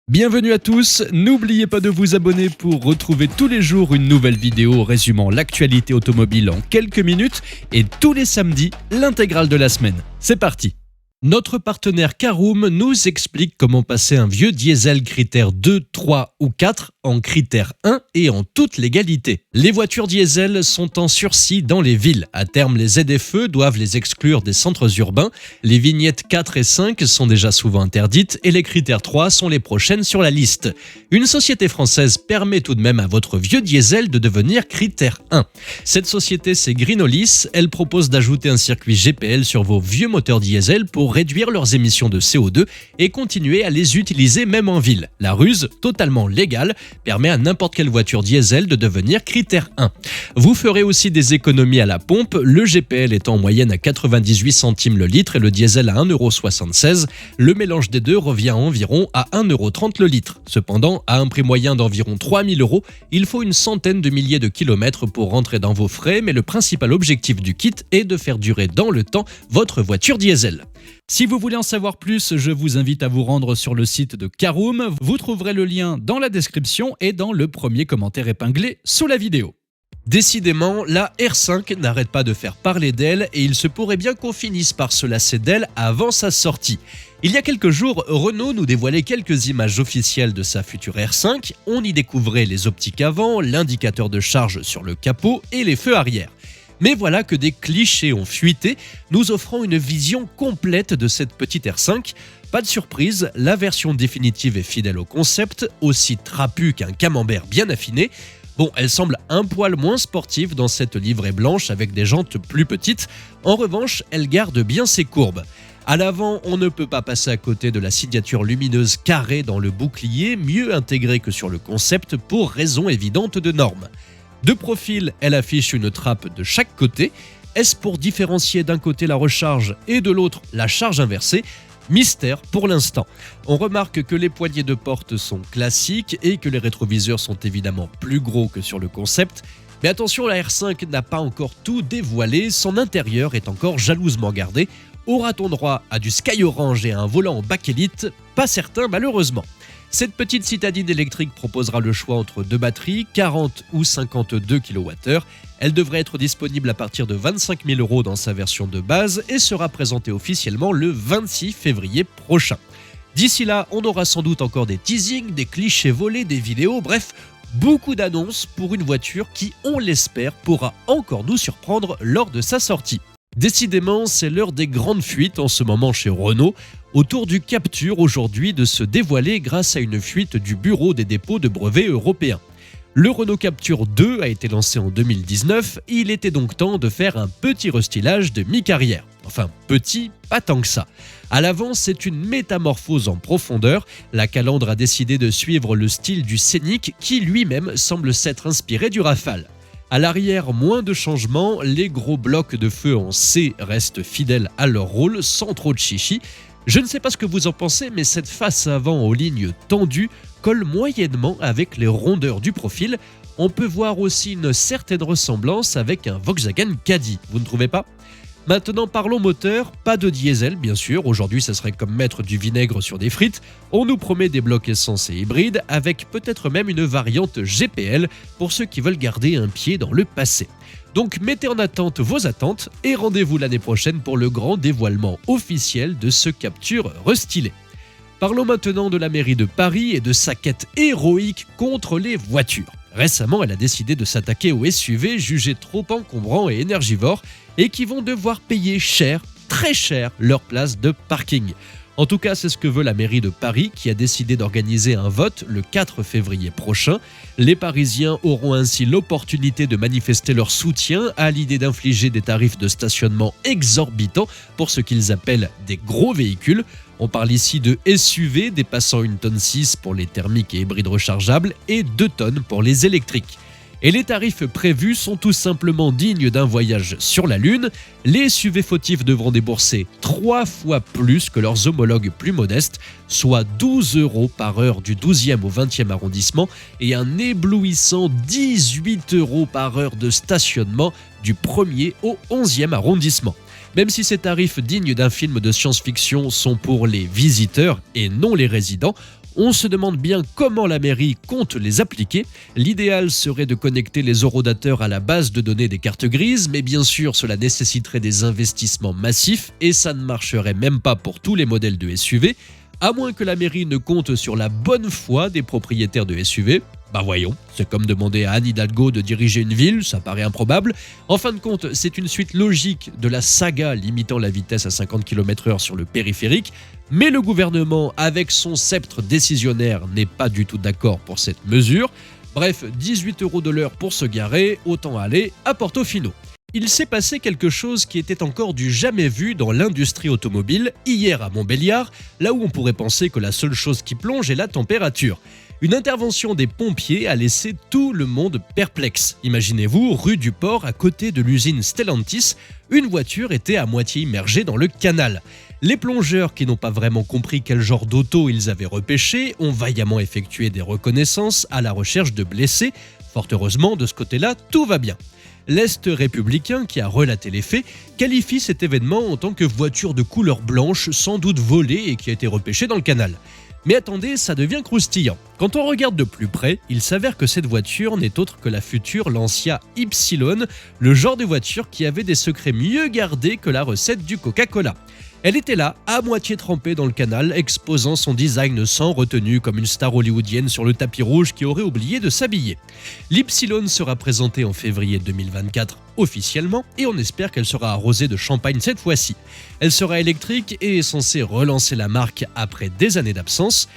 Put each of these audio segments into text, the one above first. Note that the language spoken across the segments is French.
Bienvenue à tous, n'oubliez pas de vous abonner pour retrouver tous les jours une nouvelle vidéo résumant l'actualité automobile en quelques minutes et tous les samedis, l'intégrale de la semaine. C'est parti! Notre partenaire Caroom nous explique comment passer un vieux diesel critère 2, 3 ou 4 en critère 1 et en toute légalité. Les voitures diesel sont en sursis dans les villes. À terme, les ZFE doivent les exclure des centres urbains. Les vignettes 4 et 5 sont déjà souvent interdites et les critères 3 sont les prochaines sur la liste. Une société française permet tout de même à votre vieux diesel de devenir critère 1. Cette société, c'est Greenolis. Elle propose d'ajouter un circuit GPL sur vos vieux moteurs diesel pour réduire leurs émissions de CO2 et continuer à les utiliser même en ville. La ruse, totalement légale, permet à n'importe quelle voiture diesel de devenir critère 1. Vous ferez aussi des économies à la pompe, le GPL étant en moyenne à 98 centimes le litre et le diesel à 1,76 €. Le mélange des deux revient environ à 1,30 € le litre. Cependant, à un prix moyen d'environ 3 000 €, il faut une centaine de milliers de kilomètres pour rentrer dans vos frais, mais le principal objectif du kit est de faire durer dans le temps votre voiture diesel. Si vous voulez en savoir plus, je vous invite à vous rendre sur le site de Caroom. Vous trouverez le lien dans la description et dans le premier commentaire épinglé sous la vidéo. Décidément, la R5 n'arrête pas de faire parler d'elle et il se pourrait bien qu'on finisse par se lasser d'elle avant sa sortie. Il y a quelques jours, Renault nous dévoilait quelques images officielles de sa future R5. On y découvrait les optiques avant, l'indicateur de charge sur le capot et les feux arrière. Mais voilà que des clichés ont fuité, nous offrant une vision complète de cette petite R5. Pas de surprise, la version définitive est fidèle au concept, aussi trapue qu'un camembert bien affiné. Bon, elle semble un poil moins sportive dans cette livrée blanche avec des jantes plus petites. En revanche, elle garde bien ses courbes. À l'avant, on ne peut pas passer à côté de la signature lumineuse carrée dans le bouclier, mieux intégrée que sur le concept pour raison évidente de norme. De profil, elle affiche une trappe de chaque côté. Est-ce pour différencier d'un côté la recharge et de l'autre la charge inversée ? Mystère pour l'instant. On remarque que les poignées de porte sont classiques et que les rétroviseurs sont évidemment plus gros que sur le concept. Mais attention, la R5 n'a pas encore tout dévoilé, son intérieur est encore jalousement gardé. Aura-t-on droit à du Sky Orange et à un volant en bakélite ? Pas certain malheureusement. Cette petite citadine électrique proposera le choix entre deux batteries, 40 ou 52 kWh. Elle devrait être disponible à partir de 25 000 € dans sa version de base et sera présentée officiellement le 26 février prochain. D'ici là, on aura sans doute encore des teasings, des clichés volés, des vidéos, bref, beaucoup d'annonces pour une voiture qui, on l'espère, pourra encore nous surprendre lors de sa sortie. Décidément, c'est l'heure des grandes fuites en ce moment chez Renault. Autour du Captur aujourd'hui de se dévoiler grâce à une fuite du Bureau des dépôts de brevets européens. Le Renault Captur 2 a été lancé en 2019, il était donc temps de faire un petit restylage de mi-carrière. Enfin, petit, pas tant que ça. À l'avant, c'est une métamorphose en profondeur. La calandre a décidé de suivre le style du Scénic qui lui-même semble s'être inspiré du Rafale. À l'arrière, moins de changements, les gros blocs de feu en C restent fidèles à leur rôle sans trop de chichi. Je ne sais pas ce que vous en pensez, mais cette face avant aux lignes tendues colle moyennement avec les rondeurs du profil. On peut voir aussi une certaine ressemblance avec un Volkswagen Caddy, vous ne trouvez pas ? Maintenant parlons moteur, pas de diesel bien sûr, aujourd'hui ça serait comme mettre du vinaigre sur des frites. On nous promet des blocs essence et hybrides, avec peut-être même une variante GPL pour ceux qui veulent garder un pied dans le passé. Donc mettez en attente vos attentes et rendez-vous l'année prochaine pour le grand dévoilement officiel de ce Captur restylé. Parlons maintenant de la mairie de Paris et de sa quête héroïque contre les voitures. Récemment, elle a décidé de s'attaquer aux SUV jugés trop encombrants et énergivores et qui vont devoir payer cher, très cher, leur place de parking. En tout cas, c'est ce que veut la mairie de Paris qui a décidé d'organiser un vote le 4 février prochain. Les Parisiens auront ainsi l'opportunité de manifester leur soutien à l'idée d'infliger des tarifs de stationnement exorbitants pour ce qu'ils appellent des gros véhicules. On parle ici de SUV dépassant 1,6 tonne pour les thermiques et hybrides rechargeables et 2 tonnes pour les électriques. Et les tarifs prévus sont tout simplement dignes d'un voyage sur la Lune. Les SUV fautifs devront débourser 3 fois plus que leurs homologues plus modestes, soit 12 € par heure du 12e au 20e arrondissement et un éblouissant 18 € par heure de stationnement du 1er au 11e arrondissement. Même si ces tarifs dignes d'un film de science-fiction sont pour les visiteurs et non les résidents, On se demande bien comment la mairie compte les appliquer. L'idéal serait de connecter les horodateurs à la base de données des cartes grises, mais bien sûr cela nécessiterait des investissements massifs et ça ne marcherait même pas pour tous les modèles de SUV, à moins que la mairie ne compte sur la bonne foi des propriétaires de SUV. Bah voyons, c'est comme demander à Anne Hidalgo de diriger une ville, ça paraît improbable. En fin de compte, c'est une suite logique de la saga limitant la vitesse à 50 km/h sur le périphérique, mais le gouvernement, avec son sceptre décisionnaire, n'est pas du tout d'accord pour cette mesure. Bref, 18 € de l'heure pour se garer, autant aller à Portofino. Il s'est passé quelque chose qui était encore du jamais vu dans l'industrie automobile hier à Montbéliard, là où on pourrait penser que la seule chose qui plonge est la température. Une intervention des pompiers a laissé tout le monde perplexe. Imaginez-vous, rue du Port, à côté de l'usine Stellantis, une voiture était à moitié immergée dans le canal. Les plongeurs, qui n'ont pas vraiment compris quel genre d'auto ils avaient repêché, ont vaillamment effectué des reconnaissances à la recherche de blessés. Fort heureusement, de ce côté-là, tout va bien. L'Est républicain, qui a relaté les faits, qualifie cet événement en tant que voiture de couleur blanche, sans doute volée et qui a été repêchée dans le canal. Mais attendez, ça devient croustillant. Quand on regarde de plus près, il s'avère que cette voiture n'est autre que la future Lancia Y, le genre de voiture qui avait des secrets mieux gardés que la recette du Coca-Cola. Elle était là, à moitié trempée dans le canal, exposant son design sans retenue comme une star hollywoodienne sur le tapis rouge qui aurait oublié de s'habiller. L'Y sera présentée en février 2024 officiellement et on espère qu'elle sera arrosée de champagne cette fois-ci. Elle sera électrique et est censée relancer la marque après des années d'absence.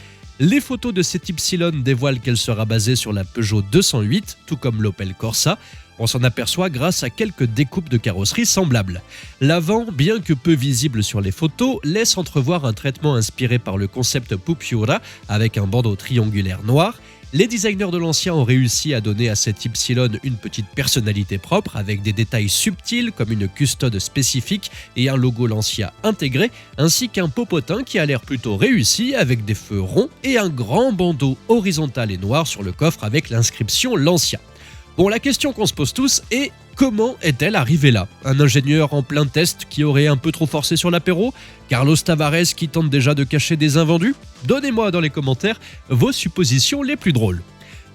Les photos de cette Y dévoilent qu'elle sera basée sur la Peugeot 208, tout comme l'Opel Corsa. On s'en aperçoit grâce à quelques découpes de carrosserie semblables. L'avant, bien que peu visible sur les photos, laisse entrevoir un traitement inspiré par le concept Pupiura avec un bandeau triangulaire noir. Les designers de Lancia ont réussi à donner à cette Y une petite personnalité propre avec des détails subtils comme une custode spécifique et un logo Lancia intégré, ainsi qu'un popotin qui a l'air plutôt réussi avec des feux ronds et un grand bandeau horizontal et noir sur le coffre avec l'inscription Lancia. Bon, la question qu'on se pose tous est comment est-elle arrivée là ? Un ingénieur en plein test qui aurait un peu trop forcé sur l'apéro ? Carlos Tavares qui tente déjà de cacher des invendus ? Donnez-moi dans les commentaires vos suppositions les plus drôles.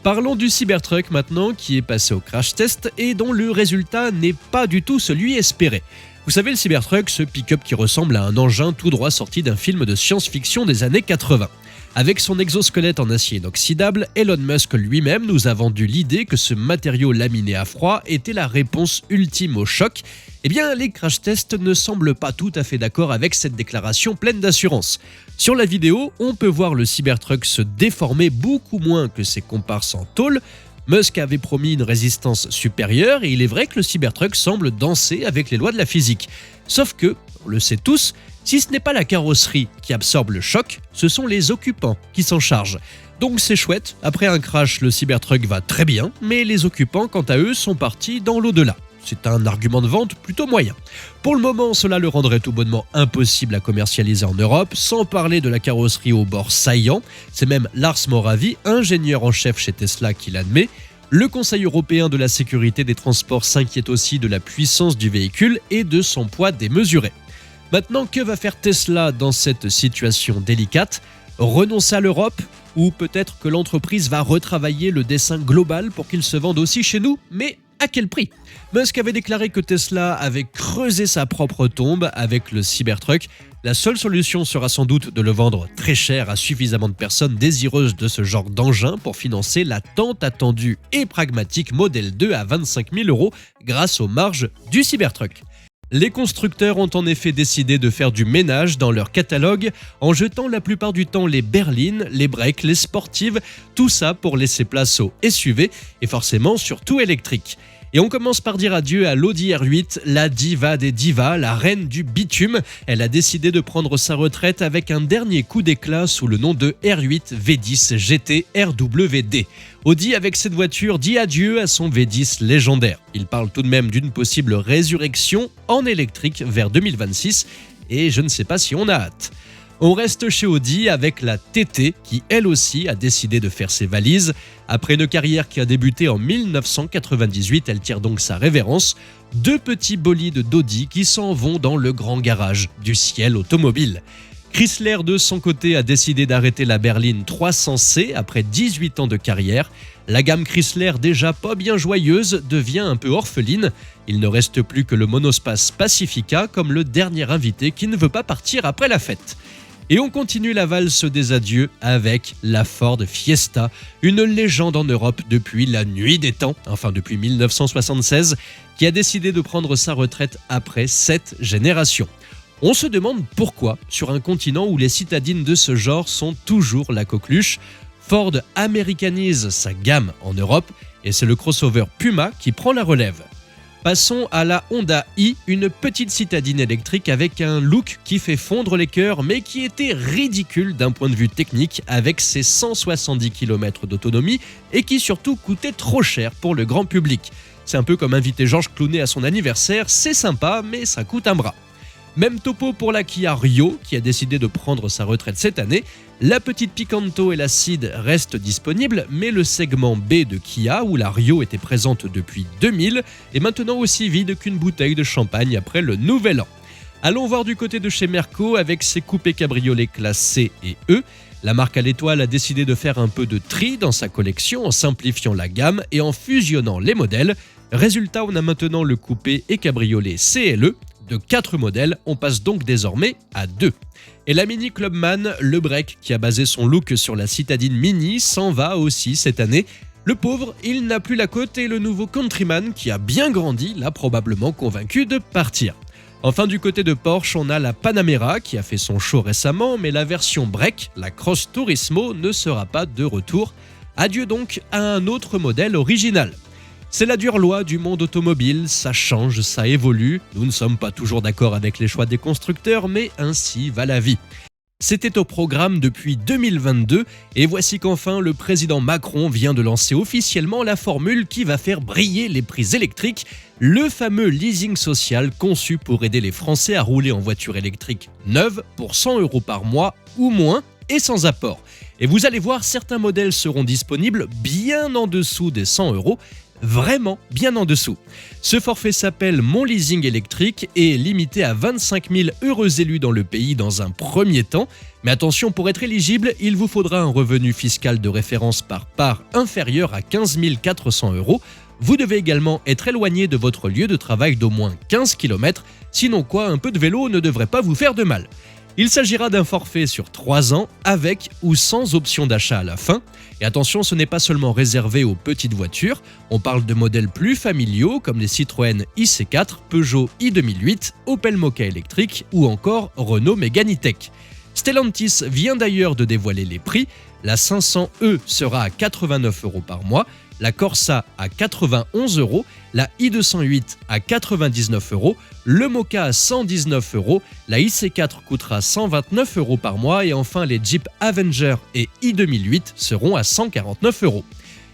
Parlons du Cybertruck maintenant qui est passé au crash test et dont le résultat n'est pas du tout celui espéré. Vous savez, le Cybertruck, ce pick-up qui ressemble à un engin tout droit sorti d'un film de science-fiction des années 80. Avec son exosquelette en acier inoxydable, Elon Musk lui-même nous a vendu l'idée que ce matériau laminé à froid était la réponse ultime au choc. Eh bien, les crash tests ne semblent pas tout à fait d'accord avec cette déclaration pleine d'assurance. Sur la vidéo, on peut voir le Cybertruck se déformer beaucoup moins que ses comparses en tôle. Musk avait promis une résistance supérieure et il est vrai que le Cybertruck semble danser avec les lois de la physique. Sauf que, on le sait tous, si ce n'est pas la carrosserie qui absorbe le choc, ce sont les occupants qui s'en chargent. Donc c'est chouette, après un crash, le Cybertruck va très bien, mais les occupants, quant à eux, sont partis dans l'au-delà. C'est un argument de vente plutôt moyen. Pour le moment, cela le rendrait tout bonnement impossible à commercialiser en Europe, sans parler de la carrosserie au bord saillant. C'est même Lars Moravy, ingénieur en chef chez Tesla, qui l'admet. Le Conseil européen de la sécurité des transports s'inquiète aussi de la puissance du véhicule et de son poids démesuré. Maintenant, que va faire Tesla dans cette situation délicate ? Renoncer à l'Europe ? Ou peut-être que l'entreprise va retravailler le dessin global pour qu'il se vende aussi chez nous, mais à quel prix ? Musk avait déclaré que Tesla avait creusé sa propre tombe avec le Cybertruck. La seule solution sera sans doute de le vendre très cher à suffisamment de personnes désireuses de ce genre d'engin pour financer la tant attendue et pragmatique Model 2 à 25 000 € grâce aux marges du Cybertruck. Les constructeurs ont en effet décidé de faire du ménage dans leur catalogue en jetant la plupart du temps les berlines, les breaks, les sportives, tout ça pour laisser place aux SUV et forcément surtout électriques. Et on commence par dire adieu à l'Audi R8, la diva des divas, la reine du bitume. Elle a décidé de prendre sa retraite avec un dernier coup d'éclat sous le nom de R8 V10 GT RWD. Audi, avec cette voiture, dit adieu à son V10 légendaire. Il parle tout de même d'une possible résurrection en électrique vers 2026 et je ne sais pas si on a hâte. On reste chez Audi avec la TT qui, elle aussi, a décidé de faire ses valises. Après une carrière qui a débuté en 1998, elle tire donc sa révérence. Deux petits bolides d'Audi qui s'en vont dans le grand garage du ciel automobile. Chrysler, de son côté, a décidé d'arrêter la berline 300C après 18 ans de carrière. La gamme Chrysler, déjà pas bien joyeuse, devient un peu orpheline. Il ne reste plus que le monospace Pacifica comme le dernier invité qui ne veut pas partir après la fête. Et on continue la valse des adieux avec la Ford Fiesta, une légende en Europe depuis la nuit des temps, enfin depuis 1976, qui a décidé de prendre sa retraite après 7 générations. On se demande pourquoi, sur un continent où les citadines de ce genre sont toujours la coqueluche, Ford américanise sa gamme en Europe et c'est le crossover Puma qui prend la relève. Passons à la Honda i, une petite citadine électrique avec un look qui fait fondre les cœurs mais qui était ridicule d'un point de vue technique avec ses 170 km d'autonomie et qui surtout coûtait trop cher pour le grand public. C'est un peu comme inviter Georges Clooney à son anniversaire, c'est sympa mais ça coûte un bras. Même topo pour la Kia Rio, qui a décidé de prendre sa retraite cette année. La petite Picanto et la Ceed restent disponibles, mais le segment B de Kia, où la Rio était présente depuis 2000, est maintenant aussi vide qu'une bouteille de champagne après le Nouvel An. Allons voir du côté de chez Merco avec ses coupés cabriolets classe C et E. La marque à l'étoile a décidé de faire un peu de tri dans sa collection en simplifiant la gamme et en fusionnant les modèles. Résultat, on a maintenant le coupé et cabriolet C et E. De 4 modèles, on passe donc désormais à 2. Et la Mini Clubman, le break qui a basé son look sur la citadine Mini, s'en va aussi cette année. Le pauvre, il n'a plus la côte et le nouveau Countryman qui a bien grandi l'a probablement convaincu de partir. Enfin, du côté de Porsche, on a la Panamera qui a fait son show récemment, mais la version break, la Cross Turismo, ne sera pas de retour. Adieu donc à un autre modèle original. C'est la dure loi du monde automobile, ça change, ça évolue. Nous ne sommes pas toujours d'accord avec les choix des constructeurs, mais ainsi va la vie. C'était au programme depuis 2022 et voici qu'enfin le président Macron vient de lancer officiellement la formule qui va faire briller les prix électriques, le fameux leasing social conçu pour aider les Français à rouler en voiture électrique neuve pour 100 € par mois ou moins et sans apport. Et vous allez voir, certains modèles seront disponibles bien en dessous des 100 €. Vraiment bien en dessous. Ce forfait s'appelle Mon Leasing électrique et est limité à 25 000 heureux élus dans le pays dans un premier temps. Mais attention, pour être éligible, il vous faudra un revenu fiscal de référence par part inférieur à 15 400 €. Vous devez également être éloigné de votre lieu de travail d'au moins 15 km, sinon quoi, un peu de vélo ne devrait pas vous faire de mal. Il s'agira d'un forfait sur 3 ans avec ou sans option d'achat à la fin. Et attention, ce n'est pas seulement réservé aux petites voitures, on parle de modèles plus familiaux comme les Citroën IC4, Peugeot i2008, Opel Mokka électrique ou encore Renault Mégane E-Tech. Stellantis vient d'ailleurs de dévoiler les prix. La 500e sera à 89 € par mois, la Corsa à 91 €, la i208 à 99 €, le Mokka à 119 €, la IC4 coûtera 129 € par mois et enfin les Jeep Avenger et i2008 seront à 149 €.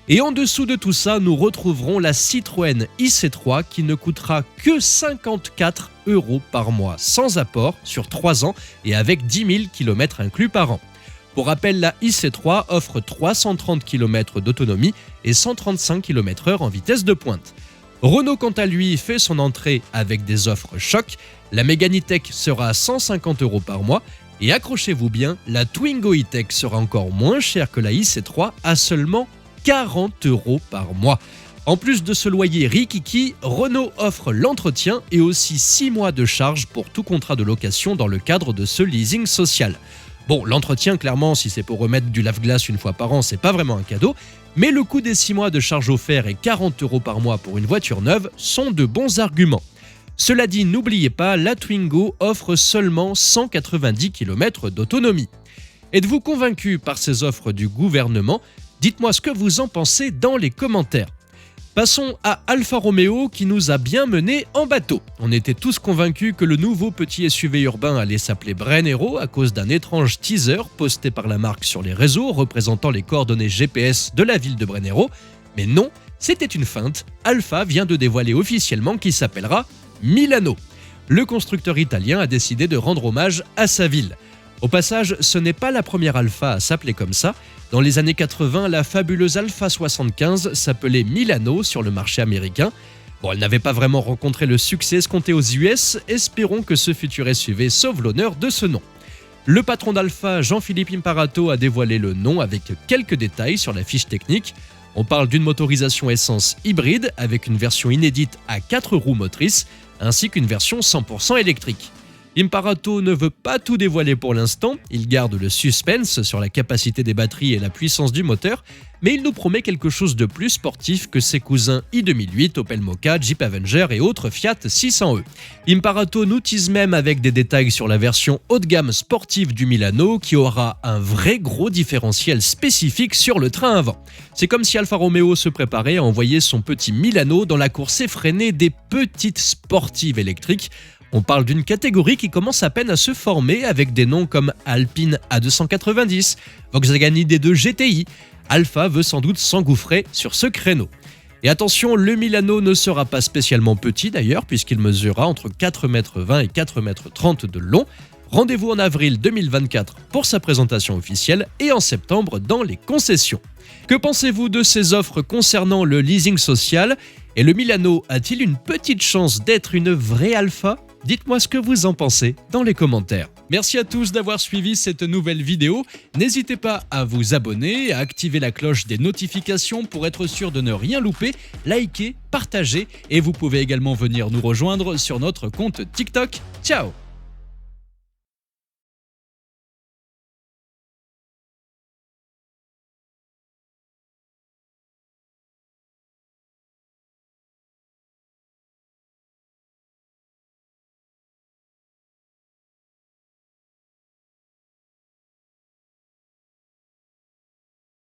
Et en dessous de tout ça, nous retrouverons la Citroën IC3 qui ne coûtera que 54 € par mois sans apport sur 3 ans et avec 10 000 km inclus par an. Pour rappel, la IC3 offre 330 km d'autonomie et 135 km/h en vitesse de pointe. Renault, quant à lui, fait son entrée avec des offres choc. La Mégane E-Tech sera à 150 € par mois. Et accrochez-vous bien, la Twingo E-Tech sera encore moins chère que la IC3 à seulement 40 € par mois. En plus de ce loyer rikiki, Renault offre l'entretien et aussi 6 mois de charge pour tout contrat de location dans le cadre de ce leasing social. Bon, l'entretien, clairement, si c'est pour remettre du lave-glace une fois par an, c'est pas vraiment un cadeau, mais le coût des 6 mois de charge offert et 40 € par mois pour une voiture neuve sont de bons arguments. Cela dit, n'oubliez pas, la Twingo offre seulement 190 km d'autonomie. Êtes-vous convaincu par ces offres du gouvernement? Dites-moi ce que vous en pensez dans les commentaires. Passons à Alfa Romeo qui nous a bien menés en bateau. On était tous convaincus que le nouveau petit SUV urbain allait s'appeler Brennero à cause d'un étrange teaser posté par la marque sur les réseaux représentant les coordonnées GPS de la ville de Brennero. Mais non, c'était une feinte. Alfa vient de dévoiler officiellement qu'il s'appellera Milano. Le constructeur italien a décidé de rendre hommage à sa ville. Au passage, ce n'est pas la première Alfa à s'appeler comme ça. Dans les années 80, la fabuleuse Alfa 75 s'appelait Milano sur le marché américain. Bon, elle n'avait pas vraiment rencontré le succès escompté aux US, espérons que ce futur SUV sauve l'honneur de ce nom. Le patron d'Alfa, Jean-Philippe Imparato, a dévoilé le nom avec quelques détails sur la fiche technique. On parle d'une motorisation essence hybride avec une version inédite à 4 roues motrices ainsi qu'une version 100% électrique. Imparato ne veut pas tout dévoiler pour l'instant, il garde le suspense sur la capacité des batteries et la puissance du moteur, mais il nous promet quelque chose de plus sportif que ses cousins i2008, Opel Mokka, Jeep Avenger et autres Fiat 600e. Imparato nous tease même avec des détails sur la version haut de gamme sportive du Milano qui aura un vrai gros différentiel spécifique sur le train avant. C'est comme si Alfa Romeo se préparait à envoyer son petit Milano dans la course effrénée des petites sportives électriques. On parle d'une catégorie qui commence à peine à se former avec des noms comme Alpine A290, Volkswagen ID2 GTI. Alfa veut sans doute s'engouffrer sur ce créneau. Et attention, le Milano ne sera pas spécialement petit d'ailleurs puisqu'il mesurera entre 4,20 m et 4,30 m de long. Rendez-vous en avril 2024 pour sa présentation officielle et en septembre dans les concessions. Que pensez-vous de ces offres concernant le leasing social? Et le Milano a-t-il une petite chance d'être une vraie Alfa? Dites-moi ce que vous en pensez dans les commentaires. Merci à tous d'avoir suivi cette nouvelle vidéo. N'hésitez pas à vous abonner, à activer la cloche des notifications pour être sûr de ne rien louper, liker, partager et vous pouvez également venir nous rejoindre sur notre compte TikTok. Ciao!